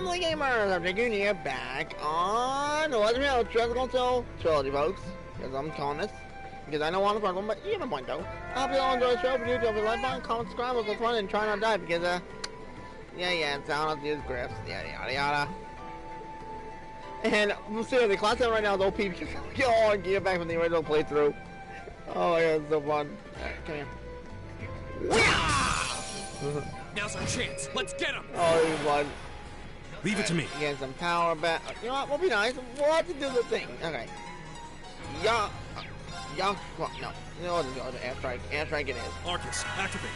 family gamers, I'm taking you back on Let's Go Trilogy, folks. Because I'm calling this. Because I don't want to problem, but you have a point though. I hope you all enjoy the show. If you do, don't forget to like button, comment, subscribe, it's fun, and try not to die because, yeah, it's down on these grips, yada yada. And seriously, Class 7 right now is OP because you all get back from the original playthrough. Oh my god, it's so fun. Alright, come here. Now's our chance. Let's get him. Oh, he's fun. Leave it to me. Get some power back. You know what? We'll be nice. We'll have to do the thing. Okay. Well, no. You know what? Airstrike. Airstrike it is. Arcus, activate.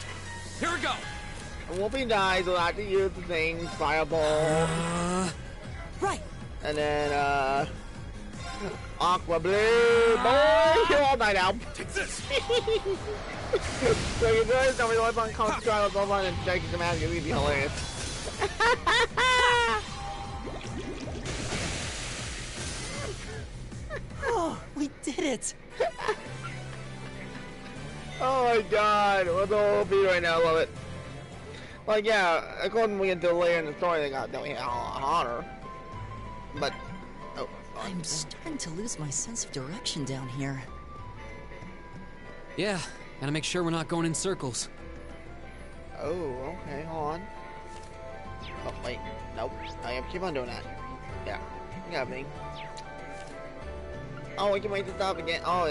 Here we go. We'll be nice. We'll have to use the thing. Fireball. Right. And then, Aqua Blue. Boy, you're all night out. Take this. So you guys don't really want to comment, subscribe, go on and check some out. It's gonna be hilarious. Oh, we did it! Oh my god, what's the whole beat right now? I love it. Like, yeah, according we get to later in the story, they got a lot harder. But, I'm starting to lose my sense of direction down here. Yeah, gotta make sure we're not going in circles. oh, okay, hold on. Oh, wait, nope. I have to keep on doing that. Yeah, you got me. Oh, we can wait to stop again. Oh,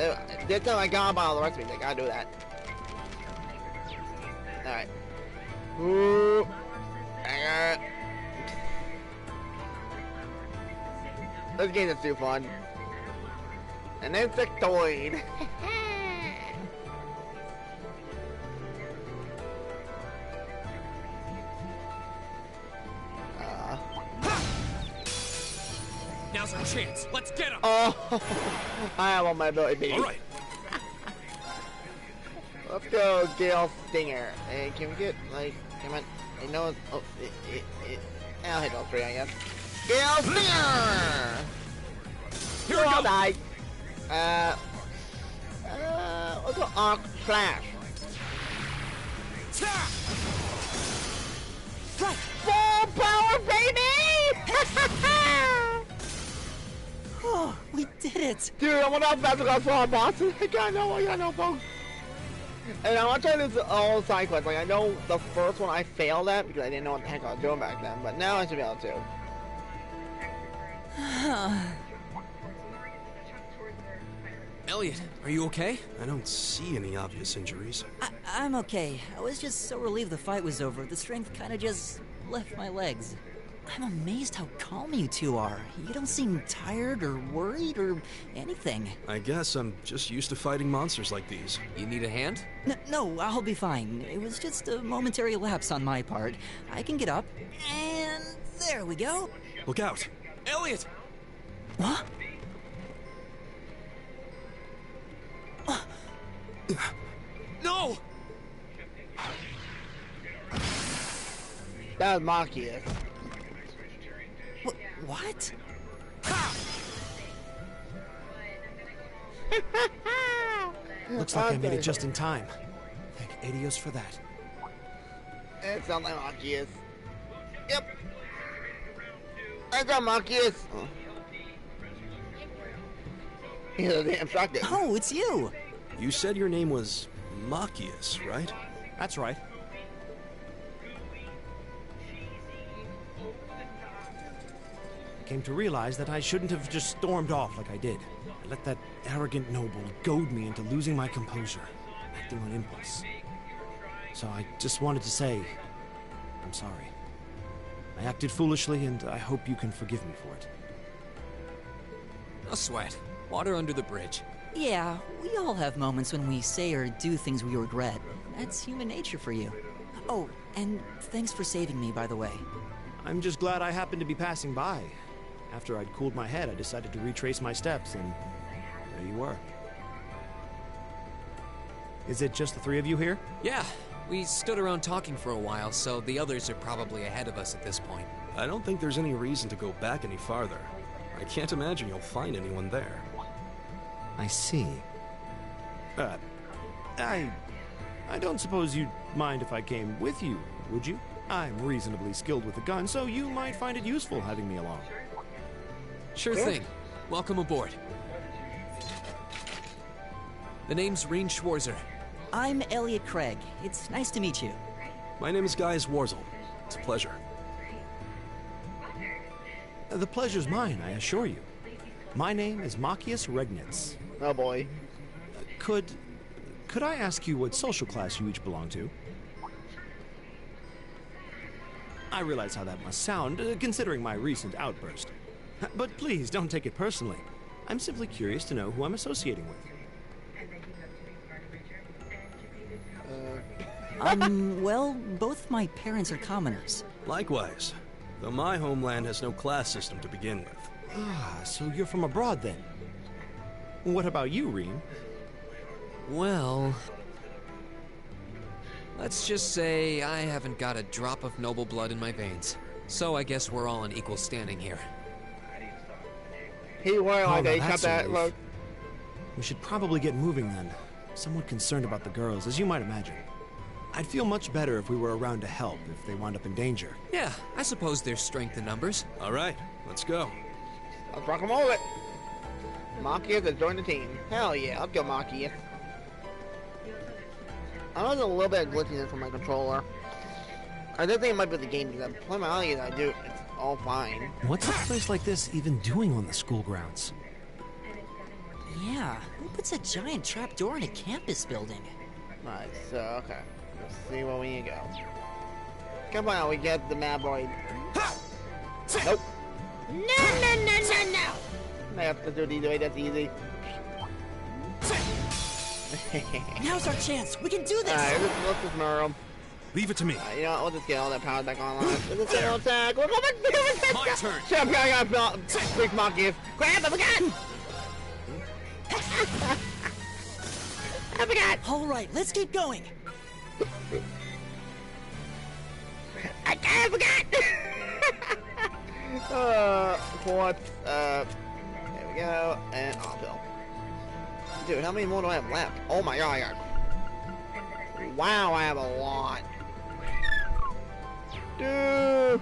this time I got about all the recipes. I gotta do that. Alright. Ooh. Dang it. This game is too fun. An insectoid. Now's our chance. Let's get him. Oh, I have all my ability, baby. All right. Let's go, Gale Stinger. Hey, can we get, like, come on. I know it's, I'll hit all three, I guess. Gale Stinger! Here we go. Die. Let's go Arc Flash. Right. Full power, baby! Oh, we did it! Dude, I wonder how fast I got for bosses. I got no, folks. And I want to try this all side quests. Like, I know the first one I failed at because I didn't know what the heck I was doing back then, but now I should be able to. Elliot, are you okay? I don't see any obvious injuries. I'm okay. I was just so relieved the fight was over. The strength kind of just left my legs. I'm amazed how calm you two are. You don't seem tired or worried or anything. I guess I'm just used to fighting monsters like these. You need a hand? No, I'll be fine. It was just a momentary lapse on my part. I can get up, and there we go. Look out! Elliot! What? No! That was Machias. What? Looks like I made it just in time. Thank Adios for that. It sounds like Machias. Yep. That's not Machias. Oh. He's a damn shotgun. Oh, it's you! You said your name was Machias, right? That's right. I came to realize that I shouldn't have just stormed off like I did. I let that arrogant noble goad me into losing my composure, acting on impulse. So I just wanted to say, I'm sorry. I acted foolishly, and I hope you can forgive me for it. No sweat. Water under the bridge. Yeah, we all have moments when we say or do things we regret. That's human nature for you. Oh, and thanks for saving me, by the way. I'm just glad I happened to be passing by. After I'd cooled my head, I decided to retrace my steps, and there you were. Is it just the three of you here? Yeah, we stood around talking for a while, so the others are probably ahead of us at this point. I don't think there's any reason to go back any farther. I can't imagine you'll find anyone there. I see. I don't suppose you'd mind if I came with you, would you? I'm reasonably skilled with a gun, so you might find it useful having me along. Sure Sure. thing. Welcome aboard. The name's Reen Schwarzer. I'm Elliot Craig. It's nice to meet you. My name is Guy Zwarzel. It's a pleasure. The pleasure's mine, I assure you. My name is Machias Regnitz. Oh boy. Could I ask you what social class you each belong to? I realize how that must sound, considering my recent outburst. But please, don't take it personally. I'm simply curious to know who I'm associating with. Well, both my parents are commoners. Likewise, though my homeland has no class system to begin with. Ah, so you're from abroad then? What about you, Reen? Well, let's just say I haven't got a drop of noble blood in my veins. So I guess we're all in equal standing here. He were like Oh, they that's cut that a relief. look. We should probably get moving then. Somewhat concerned about the girls, as you might imagine. I'd feel much better if we were around to help if they wound up in danger. Yeah, I suppose there's strength in numbers. All right, let's go. Let's rock 'em all it. Machias has joined the team. Hell yeah, let's go Machias. I know there's a little bit of glitchiness from my controller. I do think it might be the game because I'm playing my audio I do. It's all fine. What's a place like this even doing on the school grounds? Yeah, who puts a giant trapdoor in a campus building? Right, so, okay. Let's see where we need to go. Come on, we get the map right. Nope. No! I have to do these way, that's easy. Now's our chance. We can do this. Alright, let's just murder him. Leave it to me. You know what, we'll just get all that power back online. Let's just attack. We're going to My turn. Shut up, I got big Machias. Grab, I forgot! I forgot! All right, let's keep going. I forgot! What? There we go, and uphill. Dude, how many more do I have left? Oh my god, I got... Wow, I have a lot. Dude!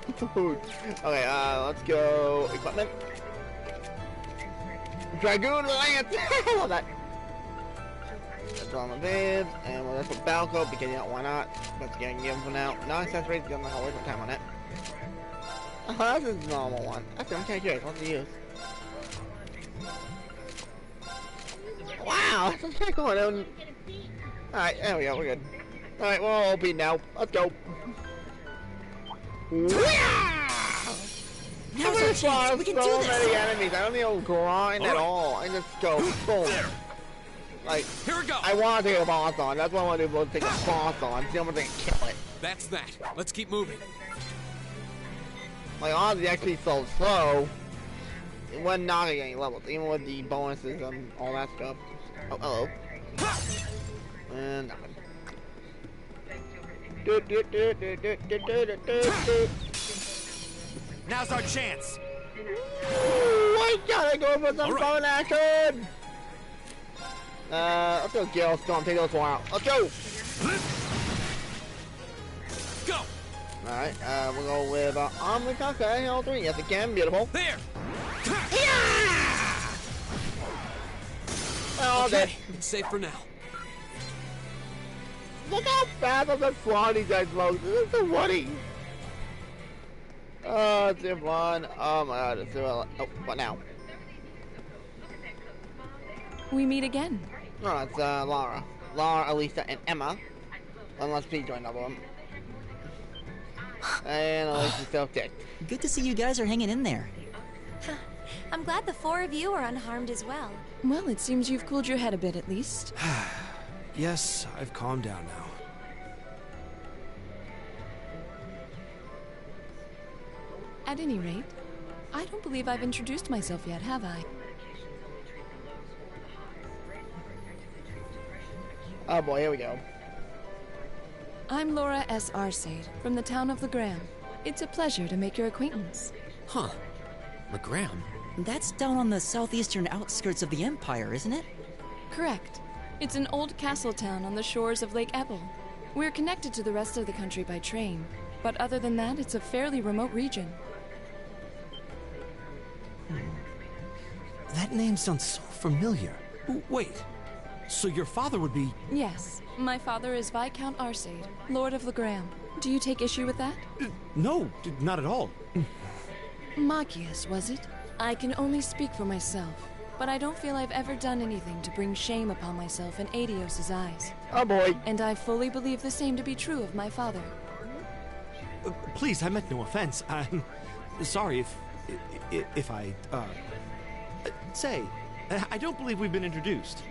Okay, let's go... Equipment. Dragoon Lance! I love that. That's all the bibs, and we'll just put Balco because, you know, why not? Let's get give them for now. No accessories, give them like a waste of time on it. Oh, that's a normal one. Actually, I'm kind of curious. What's the use? Wow, that's kind of cool. Alright, there we go. We're good. Alright, we're all OP now. Let's go. Now's our chance. We can do so this. many enemies. I don't need to grind at all. I just go boom. Like, Here we go. I want to take a boss on. That's what I want to do. We'll take a boss on. See if I'm going to kill it. That's that. Let's keep moving. Like, honestly, actually so slow. It wasn't not getting any levels, even with the bonuses and all that stuff. Oh, hello. And nothing. Now's our chance. I gotta go for some All right. phone action! Let's go Gale Storm, take those one out. Let's go! Go. Alright, we'll go with Omnicon, okay, L3, yes again, beautiful. There. Oh, Okay, okay. it's safe for now. Look how fast I'm just flying these guys, folks. This is so funny. Oh, it's in one. Oh my god, it's oh, what now? We meet again. No, it's Lara. Lara, Elisa, and Emma. Unless Pete joined up with them. And Elisa's still ticked. Good to see you guys are hanging in there. I'm glad the four of you are unharmed as well. Well, it seems you've cooled your head a bit at least. Yes, I've calmed down now. At any rate, I don't believe I've introduced myself yet, have I? Oh boy, here we go. I'm Laura S. Arcade, from the town of Legram. It's a pleasure to make your acquaintance. Huh. McGram? That's down on the southeastern outskirts of the Empire, isn't it? Correct. It's an old castle town on the shores of Lake Ebble. We're connected to the rest of the country by train. But other than that, it's a fairly remote region. That name sounds so familiar. Wait, so your father would be... Yes, my father is Viscount Arcade, Lord of Legram. Do you take issue with that? No, not at all. Machias, was it? I can only speak for myself, but I don't feel I've ever done anything to bring shame upon myself in Adios's eyes. Oh boy. And I fully believe the same to be true of my father. Please, I meant no offense. I'm sorry if I, say, I don't believe we've been introduced.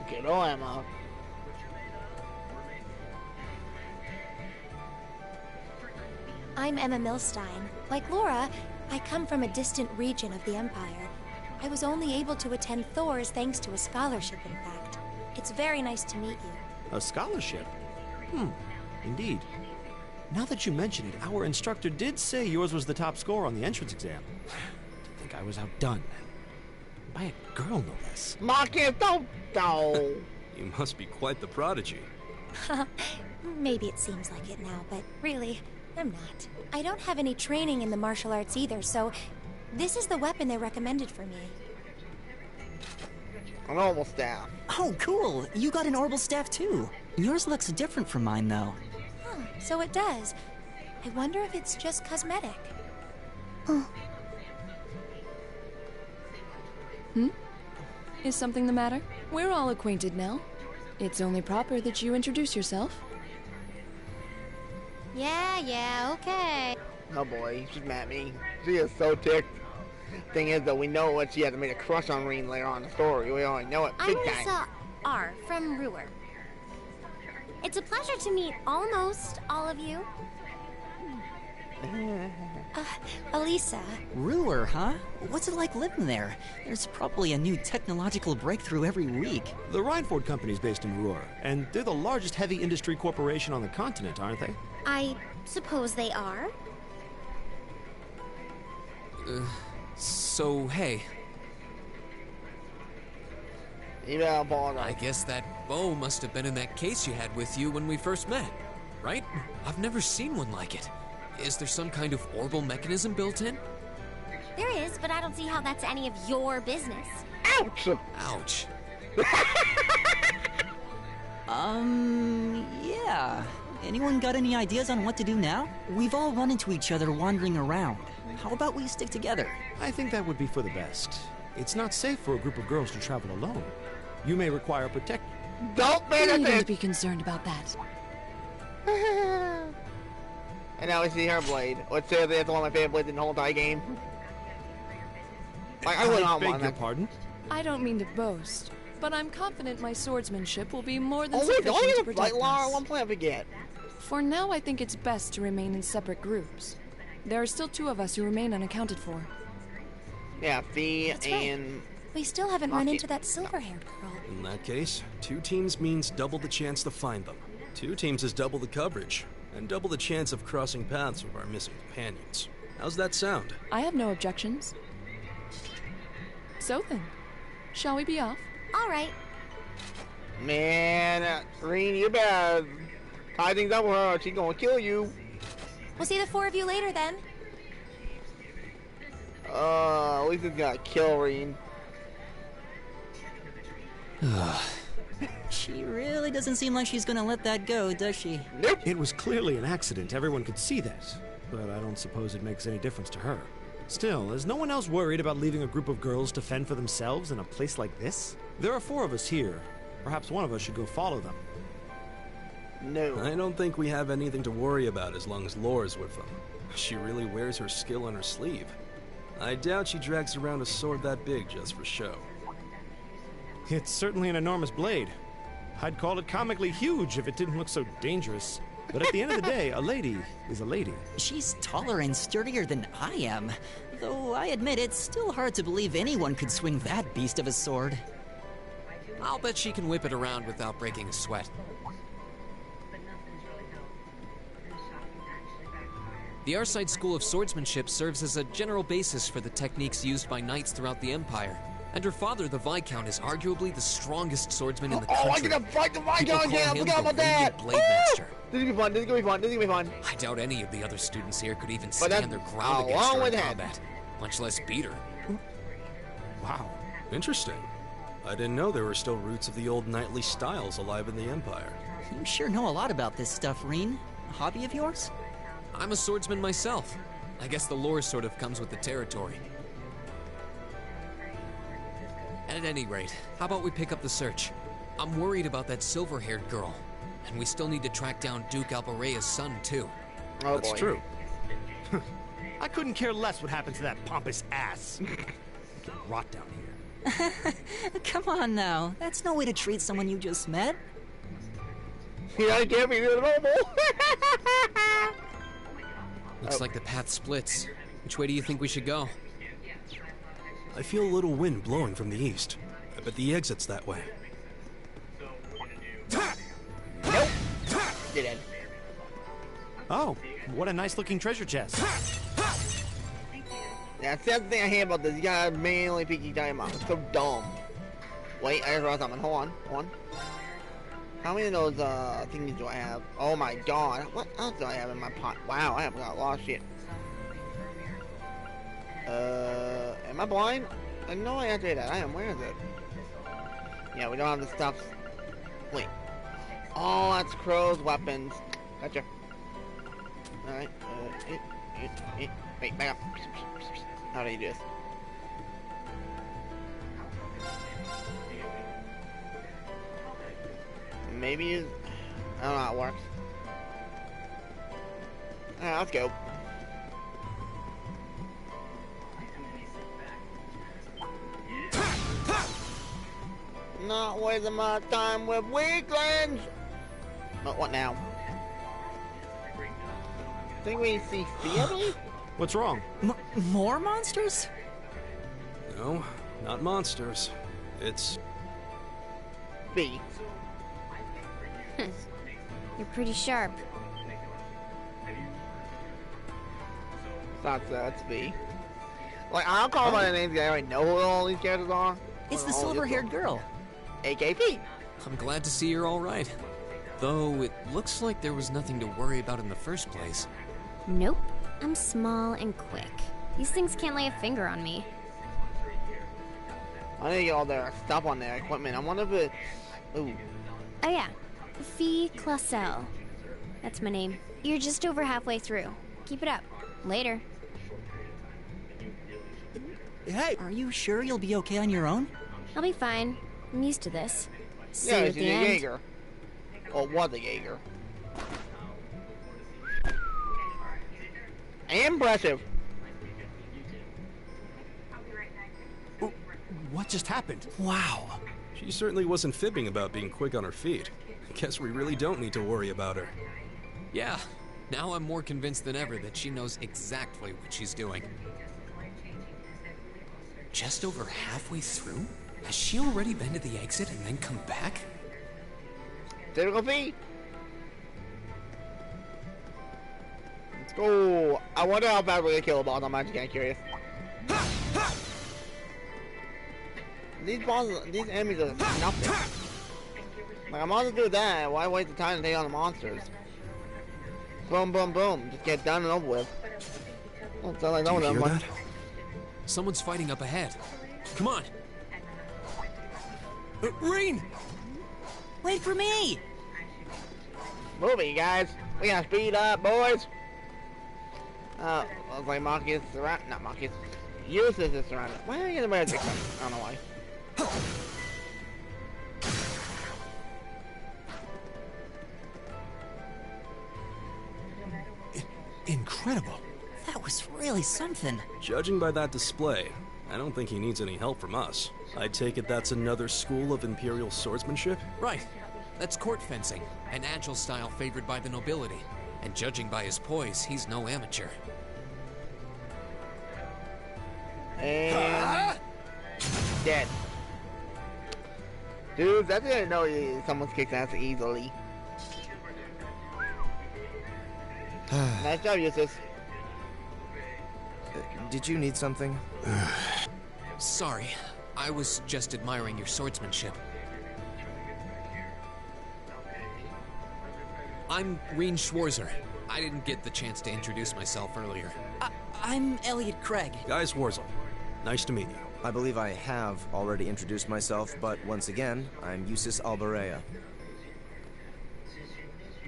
Good old Emma. I'm Emma Milstein. Like Laura, I come from a distant region of the Empire. I was only able to attend Thor's thanks to a scholarship, in fact. It's very nice to meet you. A scholarship? Indeed. Now that you mention it, our instructor did say yours was the top score on the entrance exam. I think I was outdone. By a girl, no less. Marcus, don't. You must be quite the prodigy. Maybe it seems like it now, but really, I'm not. I don't have any training in the martial arts either, so this is the weapon they recommended for me. An orbital staff. Oh, cool. You got an orbital staff too. Yours looks different from mine, though. Huh, so it does. I wonder if it's just cosmetic. Is something the matter? We're all acquainted now. It's only proper that you introduce yourself. Yeah, okay. Oh boy, she's mad at me. She is so ticked. Thing is, though, we know what she had to make a crush on Reen later on in the story. We already know it big I'm time. Lisa R. from Ruhr. It's a pleasure to meet almost all of you. Elisa. Ruhr, huh? What's it like living there? There's probably a new technological breakthrough every week. The Reinford Company's based in Ruhr, and they're the largest heavy industry corporation on the continent, aren't they? I suppose they are. So, hey, I I guess that bow must have been in that case you had with you when we first met, right? I've never seen one like it. Is there some kind of orbital mechanism built in? There is, but I don't see how that's any of your business. Ouch! Ouch. Yeah. Anyone got any ideas on what to do now? We've all run into each other wandering around. How about we stick together? I think that would be for the best. It's not safe for a group of girls to travel alone. You may require Don't You make needn't it! be concerned about that. And now we see her blade. Let's say that's one of my favorite blades in the whole entire game. Like, I wouldn't beg want your that. pardon? I don't mean to boast, but I'm confident my swordsmanship will be more than Oh wait, sufficient don't to even protect fight Lara us. one point I forget. For now, I think it's best to remain in separate groups. There are still 2 of us who remain unaccounted for. Yeah, Fee That's right. and... We still haven't run Rocky. into that silver-haired girl. In that case, 2 teams means double the chance to find them. 2 teams is double the coverage, and double the chance of crossing paths with our missing companions. How's that sound? I have no objections. So then, shall we be off? All right. Man, Reen, you better tie things up with her or she's gonna kill you. We'll see the 4 of you later then. Lisa's gonna kill Reen. She really doesn't seem like she's gonna let that go, does she? Nope. It was clearly an accident. Everyone could see that. But I don't suppose it makes any difference to her. Still, is no one else worried about leaving a group of girls to fend for themselves in a place like this? There are 4 of us here. Perhaps one of us should go follow them. No. I don't think we have anything to worry about as long as Laura's with them. She really wears her skill on her sleeve. I doubt she drags around a sword that big just for show. It's certainly an enormous blade. I'd call it comically huge if it didn't look so dangerous. But at the end of the day, a lady is a lady. She's taller and sturdier than I am. Though I admit it's still hard to believe anyone could swing that beast of a sword. I'll bet she can whip it around without breaking a sweat. The Arside School of Swordsmanship serves as a general basis for the techniques used by knights throughout the Empire, And her father, the Viscount, is arguably the strongest swordsman in the Oh, I country. get to fight the People Viscount call again! I him forgot the about that! Radiant Blade Master. This is gonna be fun, this is gonna be fun, this is gonna be fun. I doubt any of the other students here could even But that's stand their ground a against long her way in to head. combat, much less beat her. Wow. Interesting. I didn't know there were still roots of the old knightly styles alive in the Empire. You sure know a lot about this stuff, Reen. A hobby of yours? I'm a swordsman myself. I guess the lore sort of comes with the territory. At any rate, how about we pick up the search? I'm worried about that silver-haired girl. And we still need to track down Duke Albarea's son, too. Oh, That's boy. true. I couldn't care less what happens to that pompous ass. Get rot down here. Come on now. That's no way to treat someone you just met. You gotta give me the normal. Looks like the path splits. Which way do you think we should go? I feel a little wind blowing from the east. I bet the exit's that way. Nope. Get in. Oh, what a nice looking treasure chest. That's the other thing I hate about this. You gotta manually pick each item out. It's so dumb. Wait, I just realized something. Hold on. How many of those thingies do I have? Oh my god. What else do I have in my pot? Wow, I have got a lot of shit. Am I blind? I know I answered that. I am. Where is it? Yeah, we don't have the stuff. Wait. Oh, that's Crow's weapons. Gotcha. Alright. Wait, back up. How do you do this? Maybe I don't know how it works. Alright, let's go. Not wasting my time with weaklings! Oh, what now? Think we see Phoebe? What's wrong? More monsters? No, not monsters. It's... B. You're pretty sharp. That's B. Like, I'll call by the names because I already know who all these characters are. It's the silver-haired girl. AKP. I'm glad to see you're all right. Though it looks like there was nothing to worry about in the first place. Nope. I'm small and quick. These things can't lay a finger on me. I need to get all their stuff on their equipment. I wonder if it... Ooh. Oh yeah. Fee Classell. That's my name. You're just over halfway through. Keep it up. Later. Hey! Are you sure you'll be okay on your own? I'll be fine. I'm used to this. See Yeah, you at she's the a end. Jaeger. Or was a Jaeger. Impressive. What just happened? Wow. She certainly wasn't fibbing about being quick on her feet. Guess we really don't need to worry about her. Yeah, now I'm more convinced than ever that she knows exactly what she's doing. Just over halfway through? Has she already been to the exit and then come back? Typical Fee. Let's go. I wonder how bad we're gonna kill a boss. I'm actually kinda curious. These bosses, these enemies are nothing. Like, I might as well do that. Why waste the time to take on the monsters? Boom, boom, boom. Just get done and over with. Oh, it sounds like Do you no hear one that? Someone's fighting up ahead. Come on. Rain! Wait for me! Move it, you guys. We gotta speed up, boys. Looks like Marcus surrounded. Not Marcus. Eustace is surrounded. Why are you getting better? I don't know why. Incredible. That was really something. Judging by that display, I don't think he needs any help from us. I take it that's another school of Imperial swordsmanship? Right. That's court fencing, an agile style favored by the nobility. And judging by his poise, he's no amateur. And dead. Dude, that's gonna know someone's kicked ass easily. Nice job, Eustace. Did you need something? Sorry, I was just admiring your swordsmanship. I'm Reen Schwarzer. I didn't get the chance to introduce myself earlier. I'm Elliot Craig. Guy Swarzel. Nice to meet you. I believe I have already introduced myself, but once again, I'm Eustace Alberea.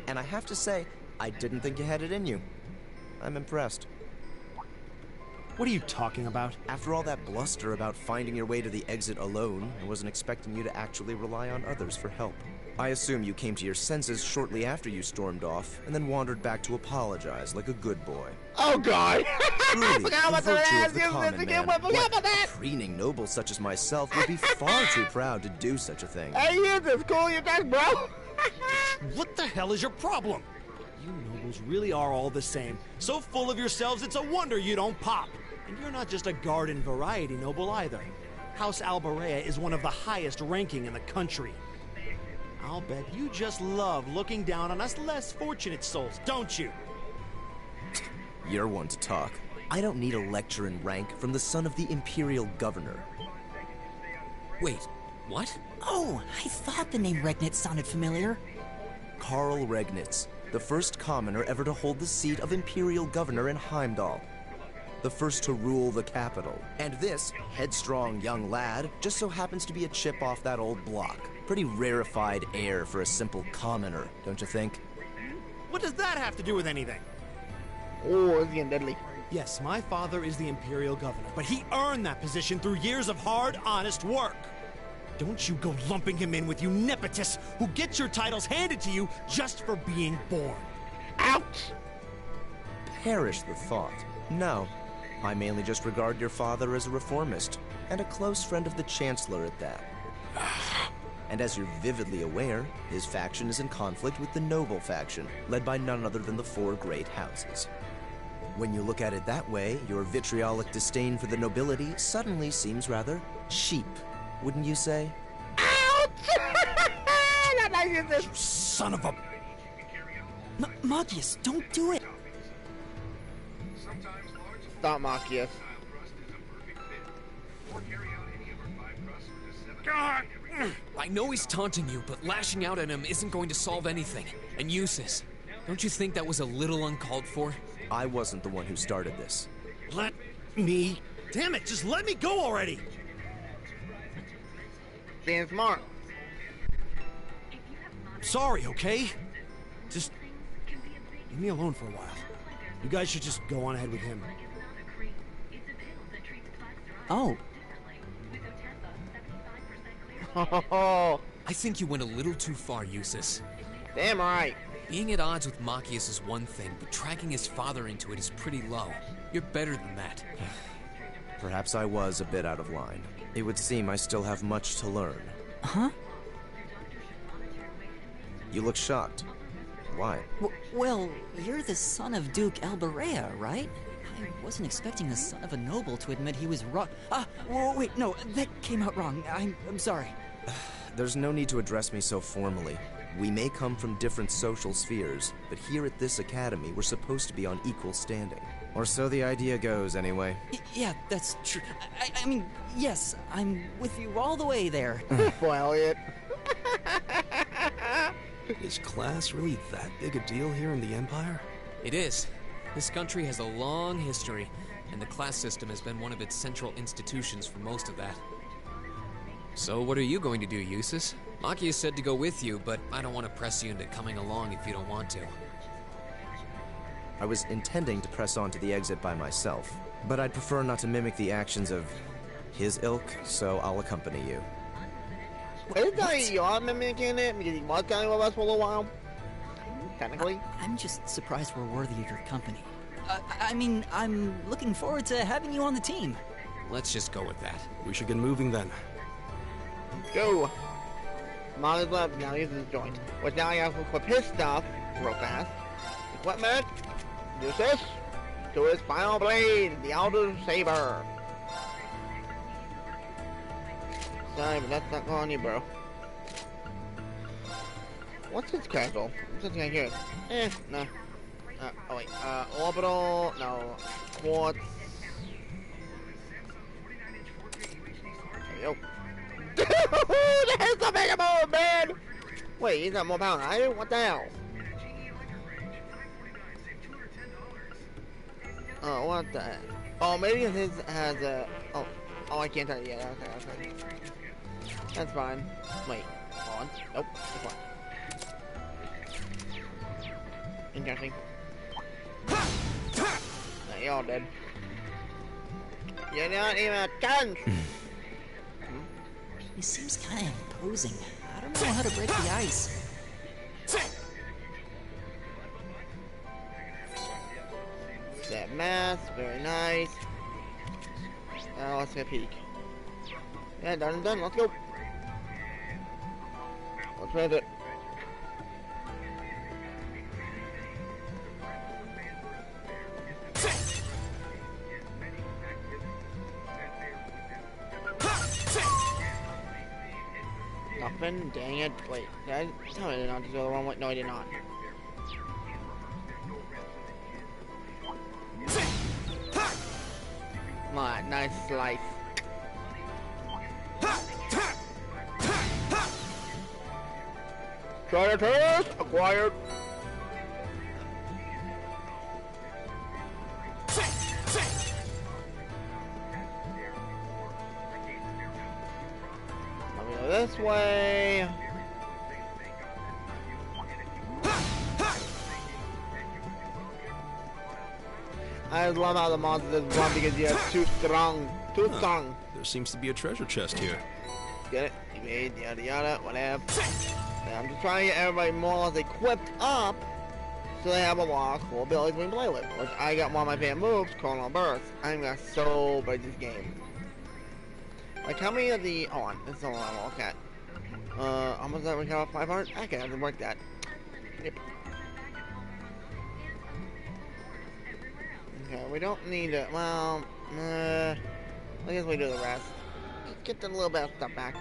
And I have to say, I didn't think you had it in you. I'm impressed. What are you talking about? After all that bluster about finding your way to the exit alone, I wasn't expecting you to actually rely on others for help. I assume you came to your senses shortly after you stormed off, and then wandered back to apologize like a good boy. Oh God! Truly, Forgot about the virtue that. of the common man, Forgot about that. a preening noble such as myself would be far too proud to do such a thing. Hey, you just cool your desk, bro. What the hell is your problem? You nobles really are all the same. So full of yourselves, it's a wonder you don't pop. And you're not just a garden variety noble either. House Alberea is one of the highest ranking in the country. I'll bet you just love looking down on us less fortunate souls, don't you? You're one to talk. I don't need a lecture in rank from the son of the Imperial Governor. Wait, what? Oh, I thought the name Regnitz sounded familiar. Karl Regnitz, the first commoner ever to hold the seat of Imperial Governor in Heimdall. The first to rule the capital. And this headstrong young lad just so happens to be a chip off that old block. Pretty rarefied air for a simple commoner, don't you think? What does that have to do with anything? Oh, it's getting deadly. Yes, my father is the Imperial Governor, but he earned that position through years of hard, honest work. Don't you go lumping him in with you nepotists who get your titles handed to you just for being born. Ouch! Perish the thought. No, I mainly just regard your father as a reformist, and a close friend of the Chancellor at that. And as you're vividly aware, his faction is in conflict with the noble faction, led by none other than the four great houses. When you look at it that way, your vitriolic disdain for the nobility suddenly seems rather cheap, wouldn't you say? Ouch! Not like this. You son of a... Marcus, don't do it! Stop, Marcus. I know he's taunting you, but lashing out at him isn't going to solve anything. And Eustace, don't you think that was a little uncalled for? I wasn't the one who started this. Let me... Damn it, just let me go already! Being smart. Sorry, okay? Just... leave me alone for a while. You guys should just go on ahead with him. Oh. I think you went a little too far, Eustace. Damn right. Being at odds with Machias is one thing, but dragging his father into it is pretty low. You're better than that. Perhaps I was a bit out of line. It would seem I still have much to learn. Huh? You look shocked. Why? Well, you're the son of Duke Alberea, right? I wasn't expecting the son of a noble to admit he was wrong. Wait, no, that came out wrong. I'm sorry. There's no need to address me so formally. We may come from different social spheres, but here at this academy, we're supposed to be on equal standing. Or so the idea goes, anyway. Yeah, that's true. I mean, yes, I'm with you all the way there. Boy, Elliot. Is class really that big a deal here in the Empire? It is. This country has a long history, and the class system has been one of its central institutions for most of that. So what are you going to do, Eustace? Machias said to go with you, but I don't want to press you into coming along if you don't want to. I was intending to press on to the exit by myself, but I'd prefer not to mimic the actions of his ilk, so I'll accompany you. Isn't that you're mimicking it because he was going with us for a little while? Technically. I'm just surprised we're worthy of your company. I mean, I'm looking forward to having you on the team. Let's just go with that. We should get moving then. Go. Molly's left, now he uses his joint. Which now he has to equip his stuff real fast. Equipment. Use this. To his final blade, the Elder Saber. Sorry, but that's not going on you, bro. What's his schedule? What's this guy here? No. Oh wait, orbital, no. Quartz. There we go. Dude, that's the mega move, man! Wait, he's got more power than I do? What the hell? Oh, what the heck? Oh, maybe his has a... Oh, I can't tell you yet. Okay. That's fine. Wait, hold on. Nope, that's fine. Interesting. Now, you're all dead. You're not even a chance! He seems kind of imposing. I don't know how to break the ice. That mask, very nice. Now let's get a peek. Yeah, done. Let's go. Let's raise it. Nothing. Dang it. Wait, did I tell me I did not do the wrong way? No, I did not. Come on, nice slice. Try to test! Acquired! Let me go this way. I just love how the monster just run because you're too strong. Too strong. There seems to be a treasure chest here. Get it? Evade, yada yada, whatever. Yeah, I'm just trying to get everybody more or less equipped up so they have a lot of cool abilities we can play with. Which I got one of my favorite moves, Chronal Burst. I'm got so bad at this game. Like how many of the this is all I'm all cat. How much that we got 500? I can have to work that. Yep. Okay, we don't need it. Well, I guess we do the rest. Get the little bit of stuff back.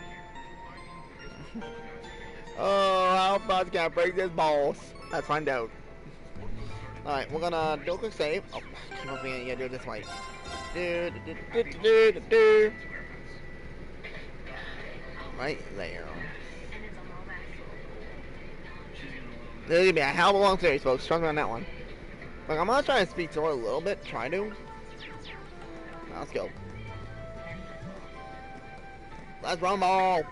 Oh, how fast can I break this boss? Let's find out. Alright, we're gonna do a quick save. Oh, I don't think I do it this way. Right there. This is gonna be a hell of a long series, folks. Trust me on that one. Look, I'm gonna try to speak through it a little bit. Try to. Now, let's go. Let's rumble!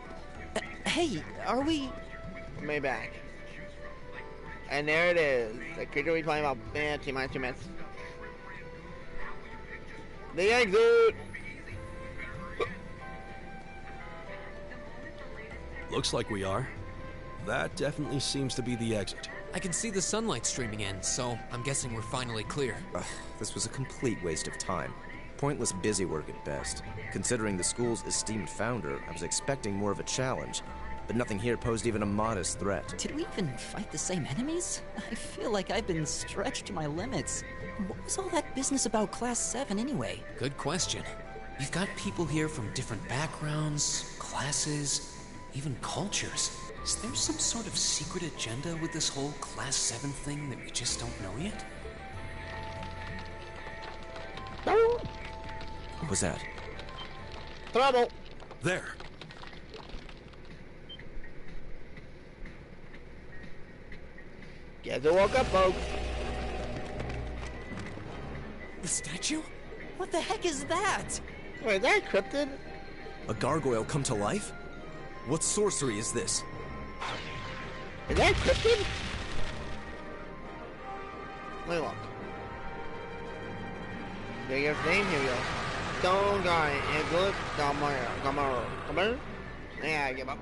Hey, are we... Way back. And there it is. The creature we playing about T-minus 2 minutes. The exit! Looks like we are. That definitely seems to be the exit. I can see the sunlight streaming in, so I'm guessing we're finally clear. This was a complete waste of time. Pointless busy work at best. Considering the school's esteemed founder, I was expecting more of a challenge, but nothing here posed even a modest threat. Did we even fight the same enemies? I feel like I've been stretched to my limits. What was all that business about Class 7 anyway? Good question. You've got people here from different backgrounds, classes, even cultures. Is there some sort of secret agenda with this whole Class 7 thing that we just don't know yet? What was that? Trouble! There. Guess who woke up, folks? The statue? What the heck is that? Wait, is that cryptid? A gargoyle come to life? What sorcery is this? Is that cryptid? Wait, look. Did I get his name? Here we go. Stone Guy, and good. Come here. Yeah, I give up.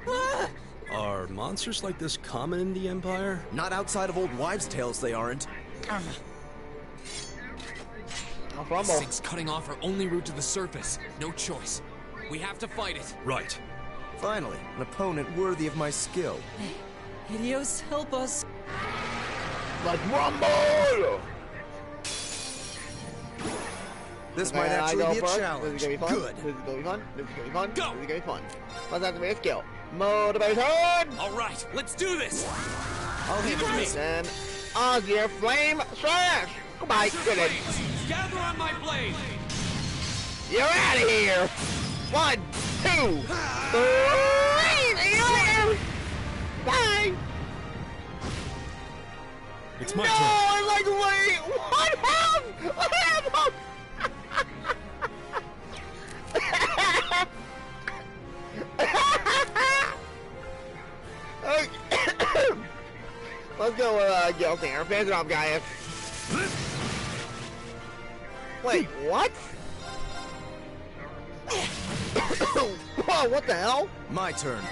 Ah! Are monsters like this common in the Empire? Not outside of old wives' tales, they aren't. No problem. This thing's cutting off our only route to the surface. No choice. We have to fight it. Right. Finally, an opponent worthy of my skill. Helios, help us. Let's rumble! This might actually be a challenge. This is gonna be fun. Good. This is gonna be fun. This is gonna be fun. Go! This is gonna be fun. Let's activate a skill. Motivation! All right, let's do this. I'll leave it to me. Then, Ozzy Flame Slash! Goodbye, get it. Gather on my blade! You're out of here! 1, 2, 3. Bye. It's my No, turn. I'm like, wait, what happened? What happened? Let's go with Guilty. Our fans are up, guys. Wait, what? Whoa, what the hell? My turn.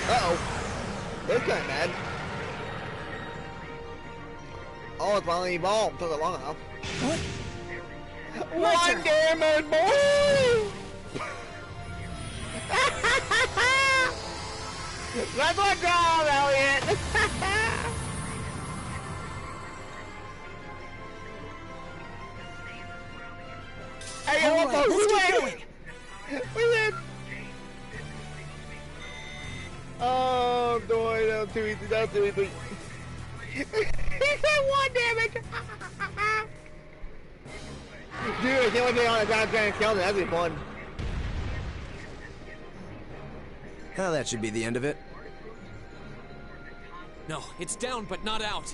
Uh-oh. This kind of bad. Oh, it's finally evolved. Took it long enough. What? One damage, boy! That's what job, Elliot! Hey, you All right, we let's keep win! going. We win! Oh, boy, that was too easy, that was too easy. He did 1 damage! Dude, I can't wait to get on a guy trying to kill him, that'd be fun. Well, that should be the end of it. No, it's down but not out.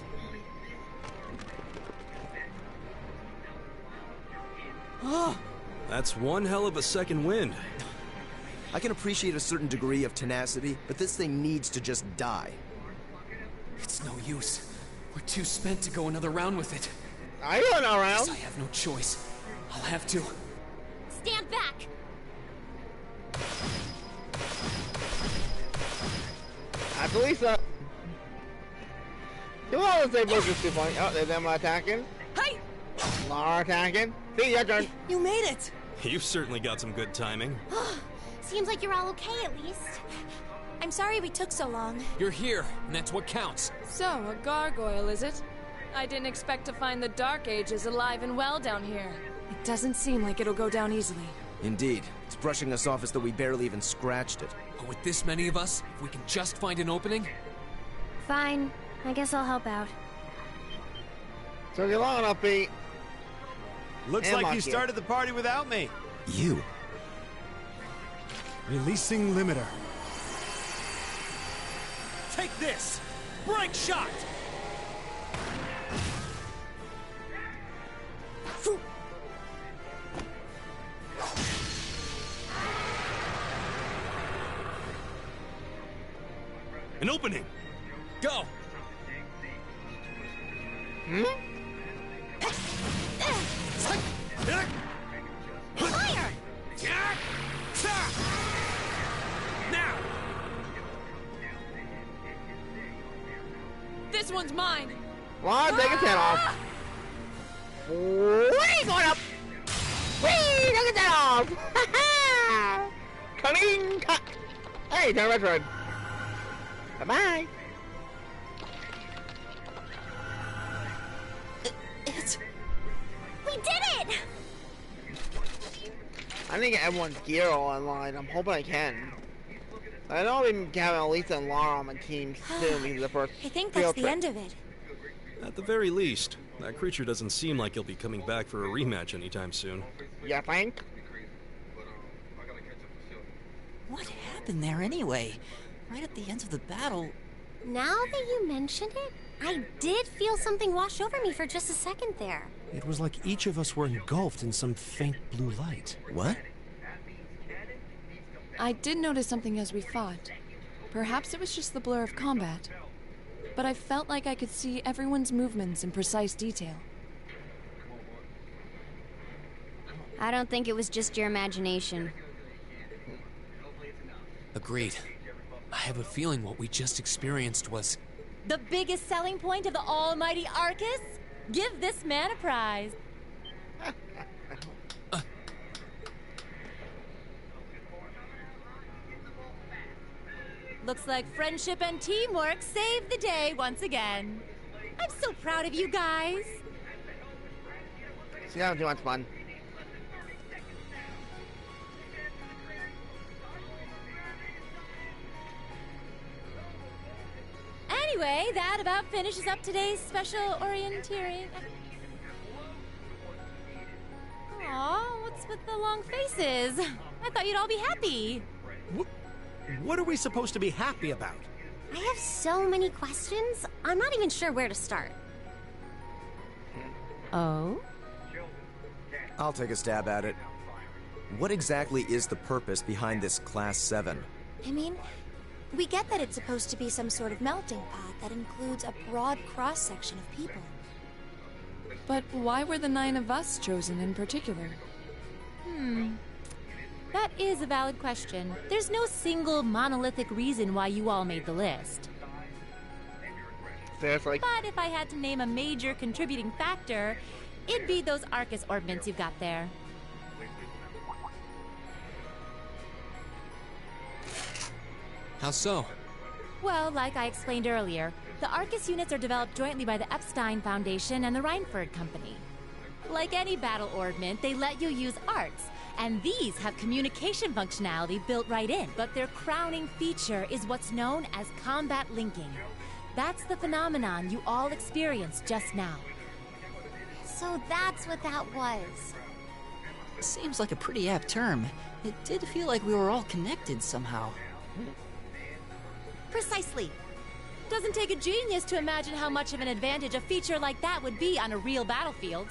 That's one hell of a second wind. I can appreciate a certain degree of tenacity, but this thing needs to just die. It's no use. We're too spent to go another round with it. Are you going around? I have no choice. I'll have to. Stand back! After Lisa. You want to say both is too funny. Oh, there's Emma attacking. Hey! Lara attacking. See, your turn. You made it! You've certainly got some good timing. Seems like you're all okay at least. I'm sorry we took so long. You're here, and that's what counts. So, a gargoyle, is it? I didn't expect to find the Dark Ages alive and well down here. It doesn't seem like it'll go down easily. Indeed. It's brushing us off as though we barely even scratched it. But with this many of us, if we can just find an opening... Fine. I guess I'll help out. So you're long enough, Pete. Looks And like you Machia. started the party without me. You? Releasing limiter. Take this! Break shot! An opening! Go! Fire! Now! This one's mine! Well, take his head off. Whee! Going up! Whee! Take his head off! Ha-ha! Clean cut! Hey, turn retro. Bye-bye. We did it! I need to get everyone's gear all online. I'm hoping I can. I know we can have Elisa and Lara on my team soon because of the first I think field that's the trip. end of it. At the very least, that creature doesn't seem like he'll be coming back for a rematch anytime soon. You think? What happened there anyway? Right at the end of the battle. Now that you mention it, I did feel something wash over me for just a second there. It was like each of us were engulfed in some faint blue light. What? I did notice something as we fought. Perhaps it was just the blur of combat. But I felt like I could see everyone's movements in precise detail. I don't think it was just your imagination. Agreed. I have a feeling what we just experienced was... The biggest selling point of the almighty Arcus? Give this man a prize. Looks like friendship and teamwork saved the day once again. I'm so proud of you guys. See, that was too much fun. Anyway, that about finishes up today's special orienteering. What's with the long faces? I thought you'd all be happy. What are we supposed to be happy about? I have so many questions, I'm not even sure where to start. Oh? I'll take a stab at it. What exactly is the purpose behind this Class 7? I mean, we get that it's supposed to be some sort of melting pot that includes a broad cross-section of people. But why were the 9 of us chosen in particular? That is a valid question. There's no single monolithic reason why you all made the list. Seriously? But if I had to name a major contributing factor, it'd be those Arcus orbments you've got there. How so? Well, like I explained earlier, the Arcus units are developed jointly by the Epstein Foundation and the Reinford Company. Like any battle orbment, they let you use arts, and these have communication functionality built right in. But their crowning feature is what's known as combat linking. That's the phenomenon you all experienced just now. So that's what that was. Seems like a pretty apt term. It did feel like we were all connected somehow. Precisely. Doesn't take a genius to imagine how much of an advantage a feature like that would be on a real battlefield.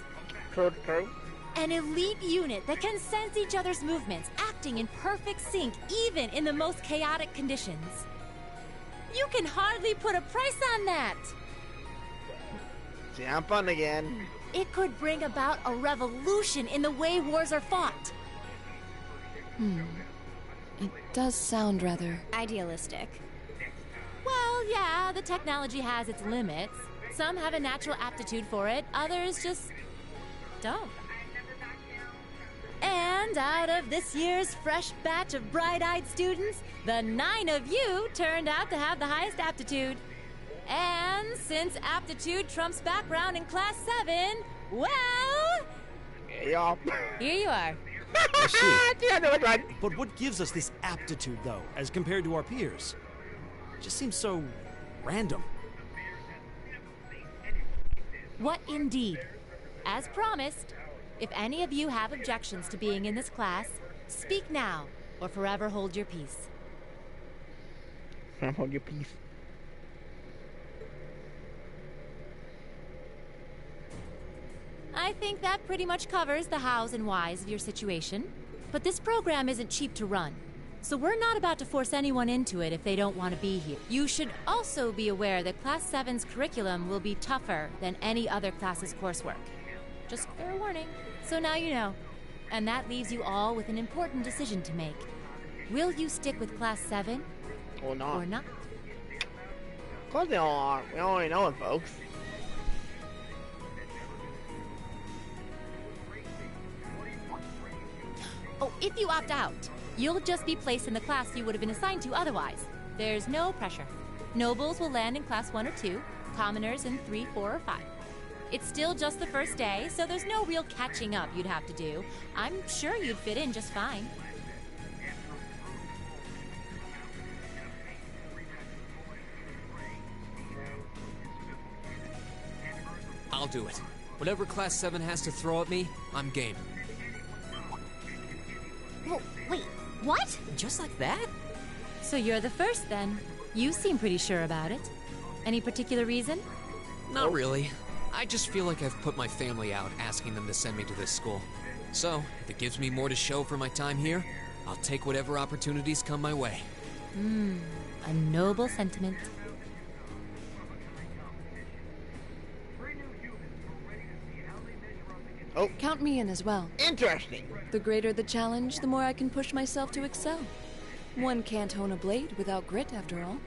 True. An elite unit that can sense each other's movements, acting in perfect sync even in the most chaotic conditions. You can hardly put a price on that. See, I'm fun again. It could bring about a revolution in the way wars are fought. It does sound rather... Idealistic. Well, yeah, the technology has its limits. Some have a natural aptitude for it, others just don't. And out of this year's fresh batch of bright-eyed students, the 9 of you turned out to have the highest aptitude. And since aptitude trumps background in Class 7, well... Yeah. Here you are. I see. Yeah, no, it's right. But what gives us this aptitude, though, as compared to our peers? It just seems so random. What indeed? As promised, if any of you have objections to being in this class, speak now, or forever hold your peace. Hold your peace. I think that pretty much covers the hows and whys of your situation. But this program isn't cheap to run, so we're not about to force anyone into it if they don't want to be here. You should also be aware that Class 7's curriculum will be tougher than any other class's coursework. Just fair warning. So now you know. And that leaves you all with an important decision to make. Will you stick with Class 7? Or not. Or not? Of course they all are. We already know it, folks. Oh, if you opt out, you'll just be placed in the class you would have been assigned to otherwise. There's no pressure. Nobles will land in Class 1 or 2, commoners in 3, 4, or 5. It's still just the first day, so there's no real catching up you'd have to do. I'm sure you'd fit in just fine. I'll do it. Whatever Class 7 has to throw at me, I'm game. Well, wait, what? Just like that? So you're the first then. You seem pretty sure about it. Any particular reason? Not really. I just feel like I've put my family out asking them to send me to this school. So, if it gives me more to show for my time here, I'll take whatever opportunities come my way. A noble sentiment. Oh, Count me in as well. interesting. The greater the challenge, the more I can push myself to excel. One can't hone a blade without grit, after all.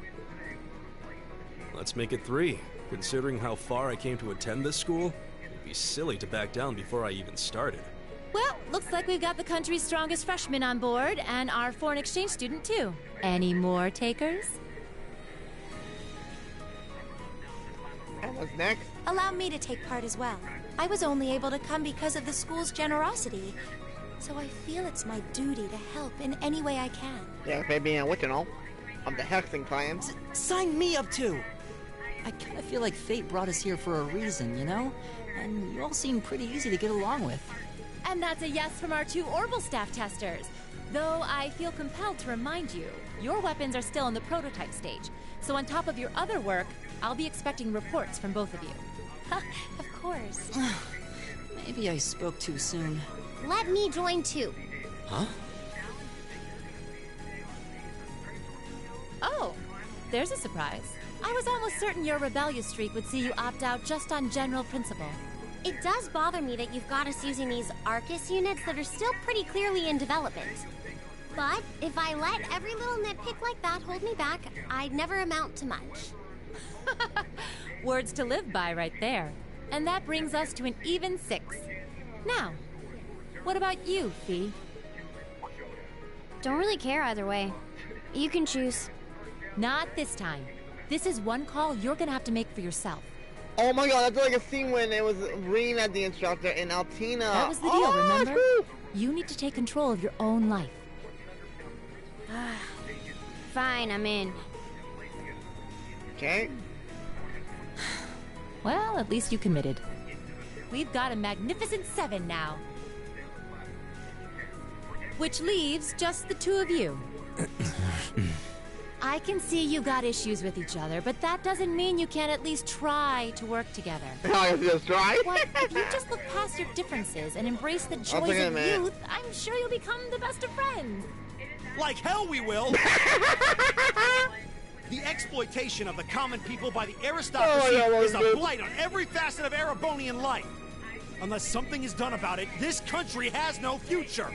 Let's make it 3. Considering how far I came to attend this school, it'd be silly to back down before I even started. Well, looks like we've got the country's strongest freshman on board, and our foreign exchange student, too. Any more takers? And what's next? Allow me to take part as well. I was only able to come because of the school's generosity, so I feel it's my duty to help in any way I can. Yeah, maybe original. Of the Hexing clan. Sign me up too! I kind of feel like fate brought us here for a reason, you know? And you all seem pretty easy to get along with. And that's a yes from our 2 orbital staff testers. Though I feel compelled to remind you, your weapons are still in the prototype stage. So on top of your other work, I'll be expecting reports from both of you. Of course. Maybe I spoke too soon. Let me join too. Huh? Oh, there's a surprise. I was almost certain your rebellious streak would see you opt out just on general principle. It does bother me that you've got us using these Arcus units that are still pretty clearly in development. But if I let every little nitpick like that hold me back, I'd never amount to much. Words to live by right there. And that brings us to an even 6. Now, what about you, Fee? Don't really care either way. You can choose. Not this time. This is one call you're gonna have to make for yourself. Oh my god, that's like a scene when it was Rena the instructor and Altina. That was the deal, remember? True. You need to take control of your own life. Fine, I'm in. Okay. Well, at least you committed. We've got a magnificent 7 now. Which leaves just the 2 of you. I can see you got issues with each other, but that doesn't mean you can't at least try to work together. I just try. What? If you just look past your differences and embrace the joys of youth, I'm sure you'll become the best of friends. Like hell we will! The exploitation of the common people by the aristocracy is a blight on every facet of Erebonian life. Unless something is done about it, this country has no future.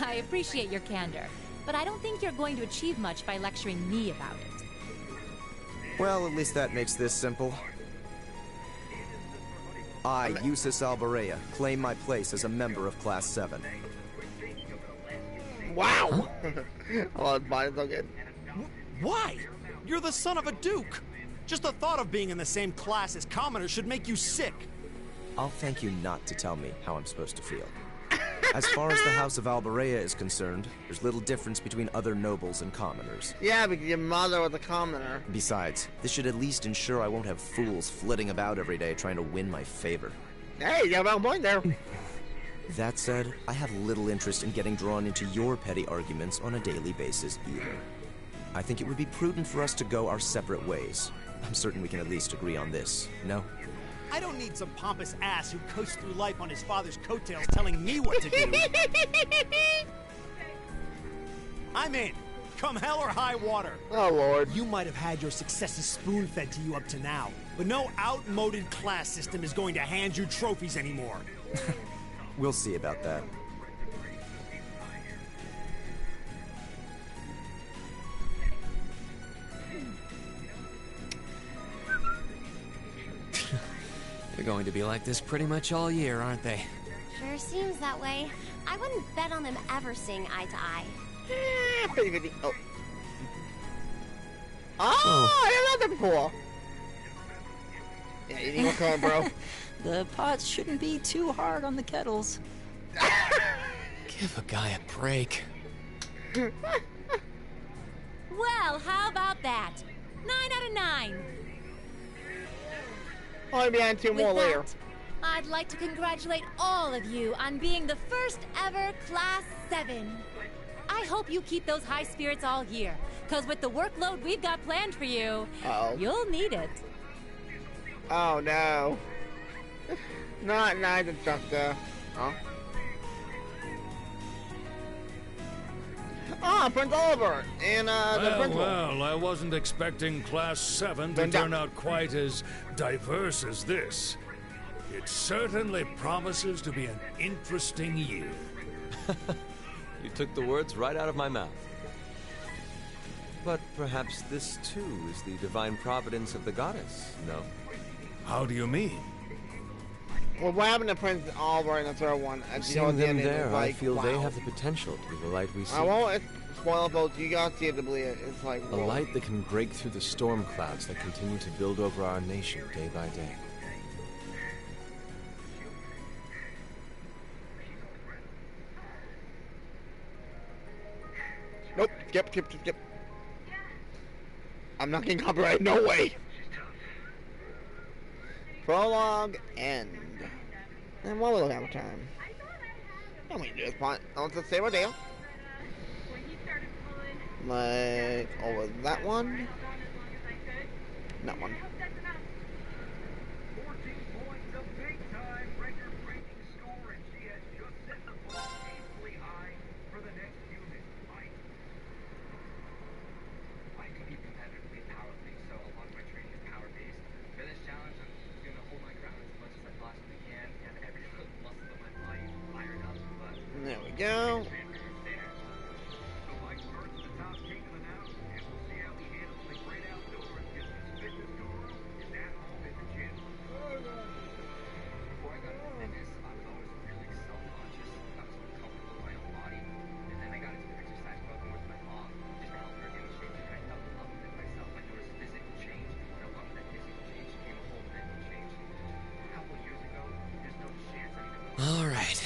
I appreciate your candor, but I don't think you're going to achieve much by lecturing me about it. Well, at least that makes this simple. I, Eustace Alvarea, claim my place as a member of Class 7. Wow! Oh, mine's so good. Why? You're the son of a duke. Just the thought of being in the same class as commoners should make you sick. I'll thank you not to tell me how I'm supposed to feel. As far as the House of Alvarea is concerned, there's little difference between other nobles and commoners. Yeah, because your mother was a commoner. Besides, this should at least ensure I won't have fools flitting about every day trying to win my favor. Hey, you got about a point there. That said, I have little interest in getting drawn into your petty arguments on a daily basis either. I think it would be prudent for us to go our separate ways. I'm certain we can at least agree on this, no? I don't need some pompous ass who coasts through life on his father's coattails telling me what to do. I'm in. Come hell or high water. Oh, Lord. You might have had your successes spoon-fed to you up to now, but no outmoded class system is going to hand you trophies anymore. We'll see about that. They're going to be like this pretty much all year, aren't they? Sure seems that way. I wouldn't bet on them ever seeing eye to eye. 50-50. Oh. Oh, I haven't had that before. Yeah, you need more corn, bro. The pots shouldn't be too hard on the kettles. Give a guy a break. Well, how about that? 9 out of 9. Only behind 2 more With later. that, I'd like to congratulate all of you on being the first ever Class 7. I hope you keep those high spirits all year, because with the workload we've got planned for you, you'll need it. Oh, no. Not nice, instructor. Huh? Ah, Prince Oliver and the principal. Well, I wasn't expecting Class 7 to turn out quite as diverse as this. It certainly promises to be an interesting year. You took the words right out of my mouth. But perhaps this too is the divine providence of the goddess, no? How do you mean? Well, what happened to Prince Oliver in the third one? Seeing them there, I feel they have the potential to be the light we see. I won't spoil it, but you gotta see it to believe it. It's like a light that can break through the storm clouds that continue to build over our nation day by day. Nope. Skip. I'm not getting copyrighted. No way. Prologue end. And what will we have time? Let me just find. Let's just save our deal. Like over that one. That one. There we go. All right.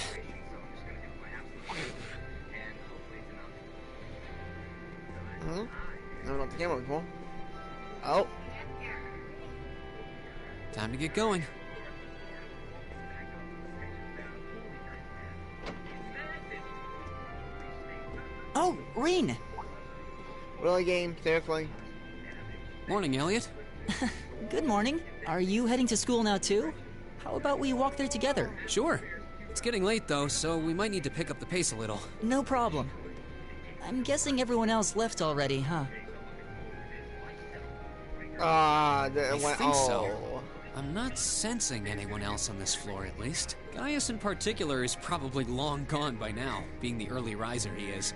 Never got the camera before. Oh. Time to get going. Oh, Reen! Really, game? Seriously? Morning, Elliot. Good morning. Are you heading to school now too? How about we walk there together? Sure. It's getting late though, so we might need to pick up the pace a little. No problem. I'm guessing everyone else left already, huh? I think so. I'm not sensing anyone else on this floor, at least. Gaius in particular is probably long gone by now, being the early riser he is.